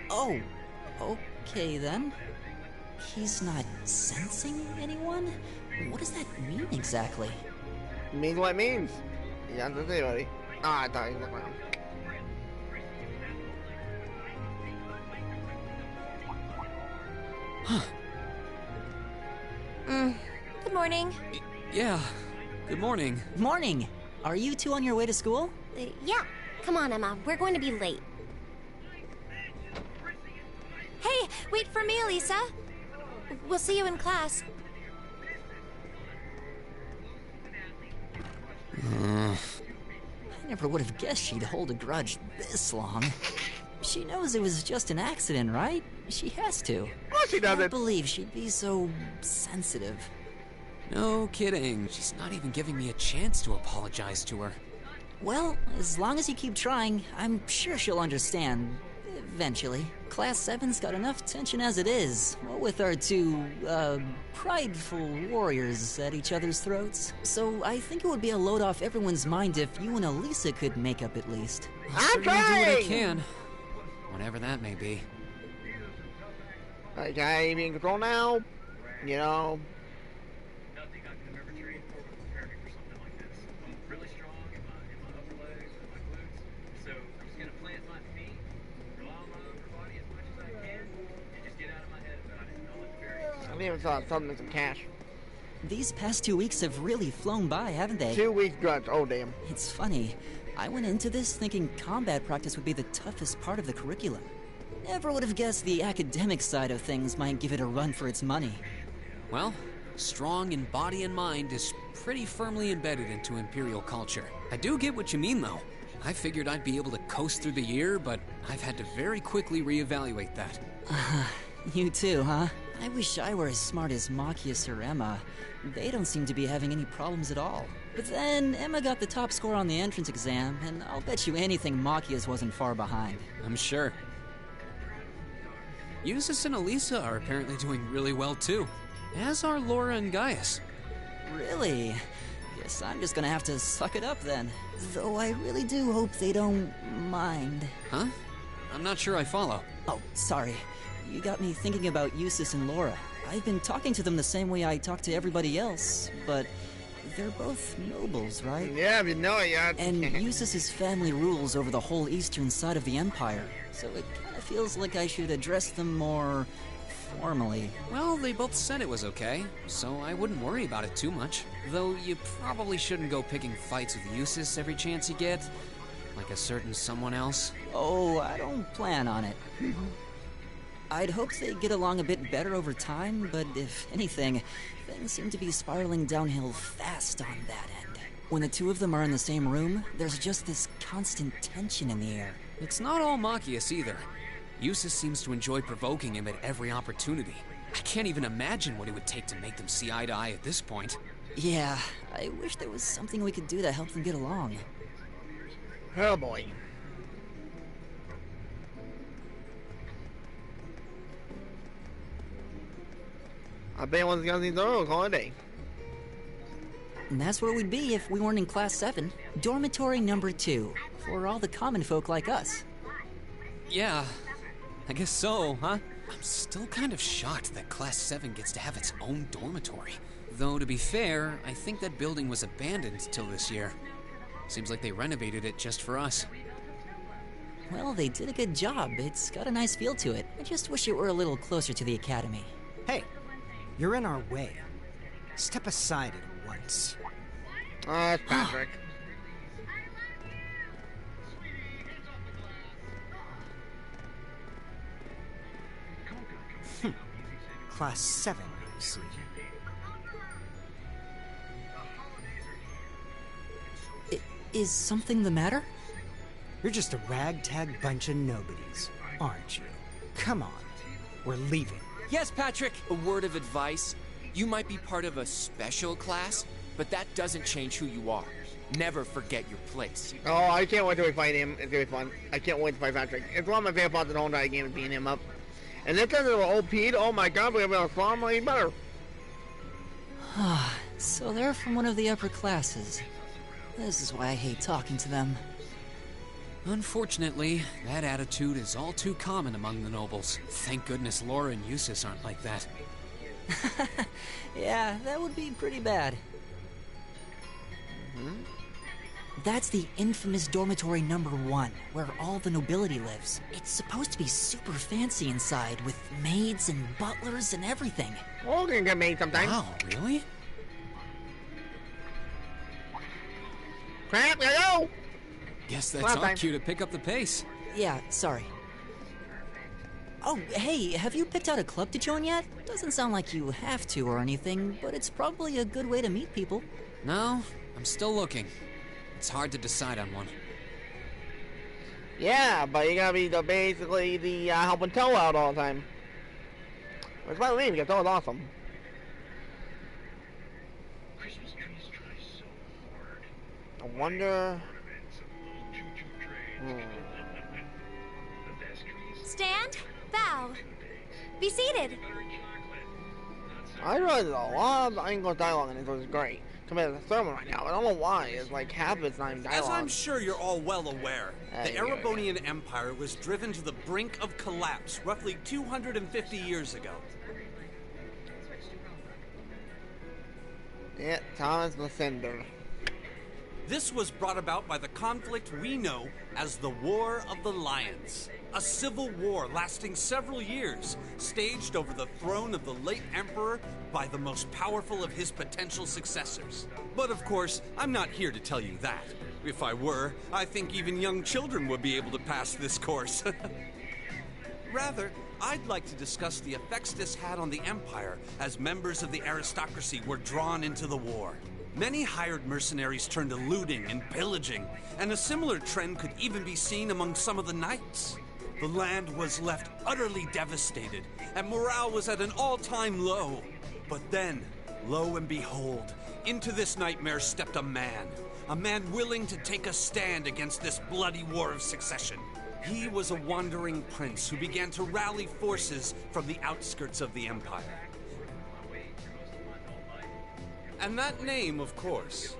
Oh. Okay then. He's not sensing anyone? What does that mean exactly? It means what it means. He doesn't say anybody. I thought he was around. Huh. Good morning. Yeah. Good morning. Morning. Are you two on your way to school? Yeah. Come on, Emma. We're going to be late. Hey, wait for me, Elisa. We'll see you in class. I never would have guessed she'd hold a grudge this long. She knows it was just an accident, right? She has to. Well, she doesn't. I can't believe she'd be so sensitive. No kidding. She's not even giving me a chance to apologize to her. Well, as long as you keep trying, I'm sure she'll understand. Eventually. Class 7's got enough tension as it is, what with our two, prideful warriors at each other's throats. So I think it would be a load off everyone's mind if you and Elisa could make up at least. I'll certainly do what I can. Whatever that may be. Okay, be in control now. You know. I even thought something some cash. These past 2 weeks have really flown by, haven't they? 2 weeks grudge. Oh, damn. It's funny. I went into this thinking combat practice would be the toughest part of the curriculum. Never would have guessed the academic side of things might give it a run for its money. Well, strong in body and mind is pretty firmly embedded into Imperial culture. I do get what you mean, though. I figured I'd be able to coast through the year, but I've had to very quickly reevaluate that. You too, huh? I wish I were as smart as Machias or Emma. They don't seem to be having any problems at all. But then, Emma got the top score on the entrance exam, and I'll bet you anything Machias wasn't far behind. I'm sure. Eustace and Elisa are apparently doing really well too, as are Laura and Gaius. Really? Guess I'm just gonna have to suck it up then. Though I really do hope they don't mind. Huh? I'm not sure I follow. Oh, sorry. You got me thinking about Eustace and Laura. I've been talking to them the same way I talk to everybody else, but they're both nobles, right? Yeah, if you know it, yeah. And Eustace's family rules over the whole eastern side of the Empire, so it kind of feels like I should address them more formally. Well, they both said it was okay, so I wouldn't worry about it too much. Though you probably shouldn't go picking fights with Eustace every chance you get, like a certain someone else. Oh, I don't plan on it. I'd hoped they'd get along a bit better over time, but if anything, things seem to be spiraling downhill fast on that end. When the two of them are in the same room, there's just this constant tension in the air. It's not all Machias either. Eustace seems to enjoy provoking him at every opportunity. I can't even imagine what it would take to make them see eye to eye at this point. Yeah, I wish there was something we could do to help them get along. Oh boy. I bet one's got these girls all day. And that's where we'd be if we weren't in Class 7. Dormitory number 2, for all the common folk like us. Yeah, I guess so, huh? I'm still kind of shocked that Class 7 gets to have its own dormitory. Though, to be fair, I think that building was abandoned till this year. Seems like they renovated it just for us. Well, they did a good job. It's got a nice feel to it. I just wish it were a little closer to the academy. Hey, you're in our way. Step aside at once. It's Patrick. Class 7, you see. Is something the matter? You're just a ragtag bunch of nobodies, aren't you? Come on, we're leaving. Yes, Patrick! A word of advice. You might be part of a special class, but that doesn't change who you are. Never forget your place. Oh, I can't wait till we fight him. It's gonna be fun. I can't wait to fight Patrick. It's one of my favorite parts of the whole entire game, is beating him up. And this time they were OP'd. Oh my god, we're gonna be far more better. So they're from one of the upper classes. This is why I hate talking to them. Unfortunately, that attitude is all too common among the nobles. Thank goodness Laura and Eustace aren't like that. Yeah, that would be pretty bad. That's the infamous dormitory number 1, where all the nobility lives. It's supposed to be super fancy inside, with maids and butlers and everything. We're gonna get made sometime. Wow, really? Crap, gotta go! Guess that's our cue to pick up the pace. Yeah, sorry. Oh, hey, have you picked out a club to join yet? Doesn't sound like you have to or anything, but it's probably a good way to meet people. No, I'm still looking. It's hard to decide on one. Yeah, but you gotta be basically the helping toe out all the time. Which by the way, because toe is awesome. I wonder... Stand, bow, be seated. I realized there's a lot of English dialogue in this, which is great. Compared to the third one right now, I don't know why. It's like half of it's not even dialogue. As I'm sure you're all well aware, the Erebonian Empire was driven to the brink of collapse roughly 250 years ago. Yeah, Thomas Lucinder. This was brought about by the conflict we know as the War of the Lions. A civil war lasting several years, staged over the throne of the late emperor by the most powerful of his potential successors. But of course, I'm not here to tell you that. If I were, I think even young children would be able to pass this course. Rather, I'd like to discuss the effects this had on the Empire as members of the aristocracy were drawn into the war. Many hired mercenaries turned to looting and pillaging, and a similar trend could even be seen among some of the knights. The land was left utterly devastated, and morale was at an all-time low. But then, lo and behold, into this nightmare stepped a man willing to take a stand against this bloody war of succession. He was a wandering prince who began to rally forces from the outskirts of the Empire. And that name, of course,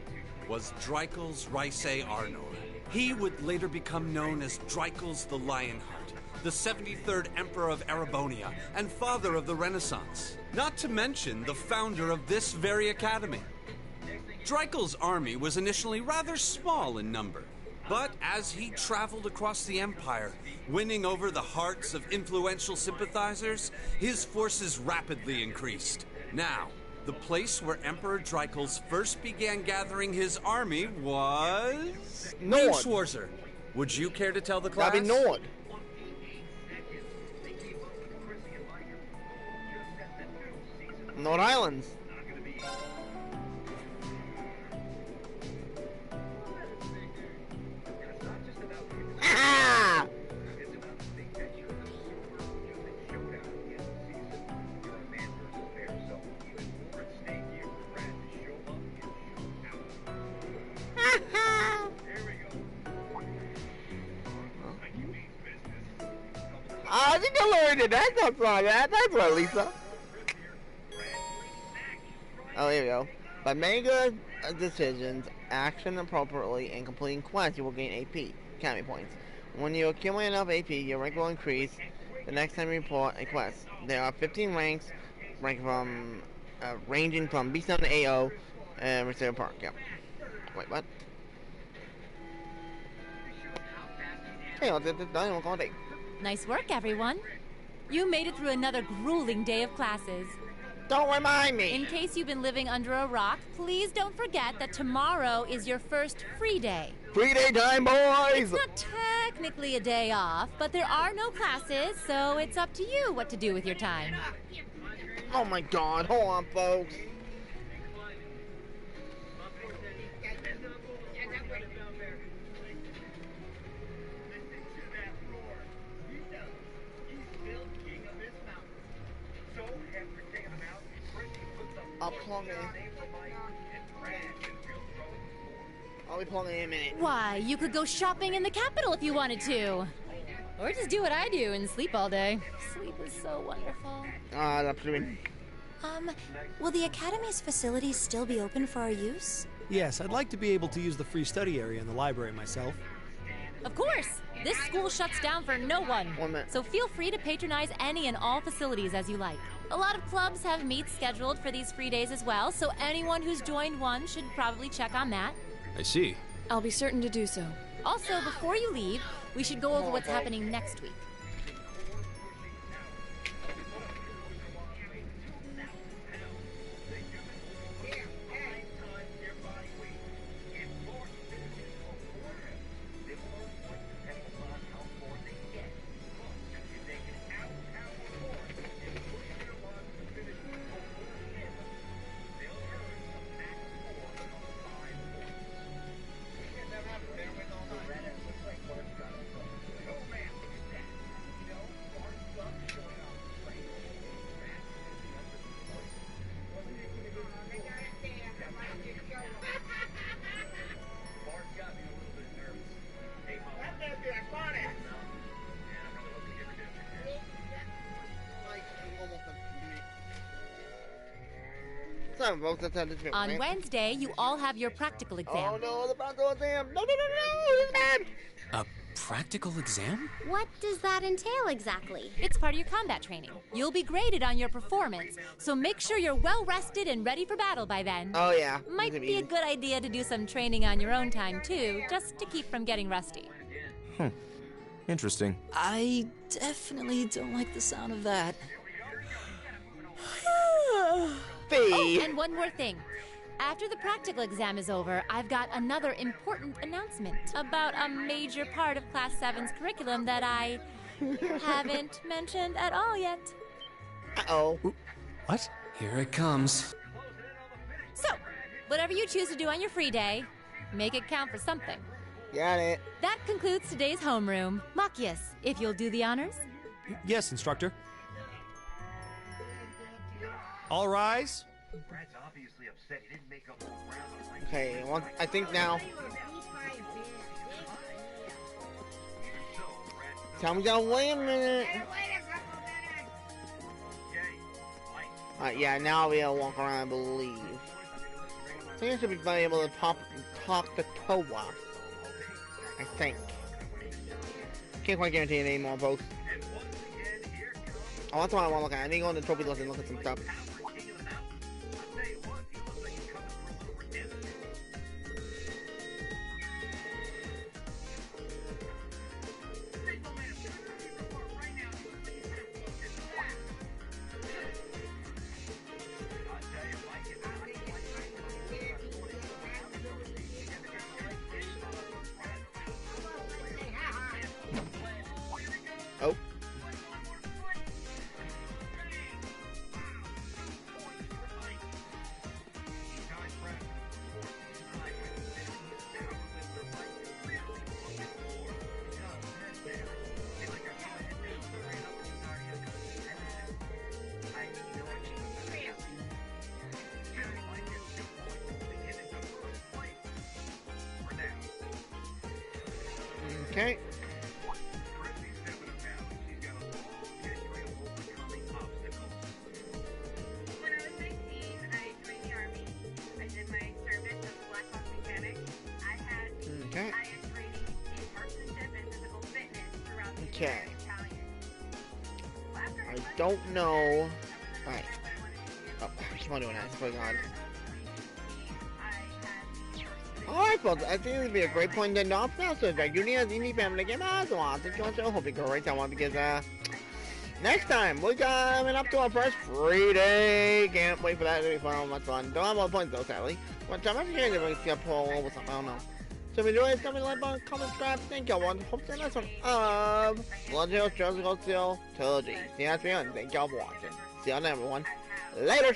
was Dreikels Rhysei Arnor. He would later become known as Dreikels the Lionheart, the 73rd Emperor of Erebonia, and father of the Renaissance. Not to mention the founder of this very academy. Dreikels' army was initially rather small in number, but as he traveled across the Empire, winning over the hearts of influential sympathizers, his forces rapidly increased. Now, the place where Emperor Dreikels first began gathering his army was... Nord. Schwarzer. Would you care to tell the class? That'd be Nord. Nord Islands. think Laura did that. That's right, that's right, Lisa. Oh, here we go. By making good decisions, action appropriately, and completing quests, you will gain AP, Academy points. When you accumulate enough AP, your rank will increase the next time you report a quest. There are 15 ranks, ranging from B7 to AO, and Reserve Park. Yep. Wait, what? Hey, let's get this done and we'll call it a day. Nice work, everyone. You made it through another grueling day of classes. Don't remind me! In case you've been living under a rock, please don't forget that tomorrow is your first free day. Free day time, boys! It's not technically a day off, but there are no classes, so it's up to you what to do with your time. Oh my god, hold on, folks. I'll be plugging in a minute. Why, you could go shopping in the capital if you wanted to. Or just do what I do and sleep all day. Sleep is so wonderful. That's doing. Will the Academy's facilities still be open for our use? Yes, I'd like to be able to use the free study area in the library myself. Of course! This school shuts down for no one. So feel free to patronize any and all facilities as you like. A lot of clubs have meets scheduled for these free days as well, so anyone who's joined one should probably check on that. I see. I'll be certain to do so. Also, before you leave, we should go over what's happening next week. On Wednesday, you all have your practical exam. Oh no, the practical exam! No, it's bad! A practical exam? What does that entail exactly? It's part of your combat training. You'll be graded on your performance, so make sure you're well rested and ready for battle by then. Oh yeah. Might be a good idea to do some training on your own time too, just to keep from getting rusty. Interesting. I definitely don't like the sound of that. Oh, and one more thing. After the practical exam is over, I've got another important announcement about a major part of Class 7's curriculum that I haven't mentioned at all yet. Uh-oh. What? Here it comes. So, whatever you choose to do on your free day, make it count for something. Got it. That concludes today's homeroom. Machias, if you'll do the honors. Yes, instructor. All rise. Okay, I think now. Tell me down, wait a minute. Alright, yeah, now I'll be able to walk around, I believe. I think I should be able to talk to Toa. I think. Can't quite guarantee it anymore, folks. Oh, that's what I want to look at. I need to go on the trophy list and look at some stuff. Oh. Okay. Okay. I don't know. Alright. Oh, I keep on doing that. Oh my god. Alright, folks. I think this would be a great point to end off now. So if you need any family game, I want to join the show. Hope you go right down because, next time, we're coming up to our first free day. Can't wait for that to be fun. Much fun. Don't have all the points though, sadly. One time I'm here, they're going to see a poll or something. I don't know. So if you enjoyed, tell me like button, comment, subscribe. Thank y'all. Hope to see you next one of Trilogy. See you next one. Thank y'all for watching. See y'all then, everyone. Later.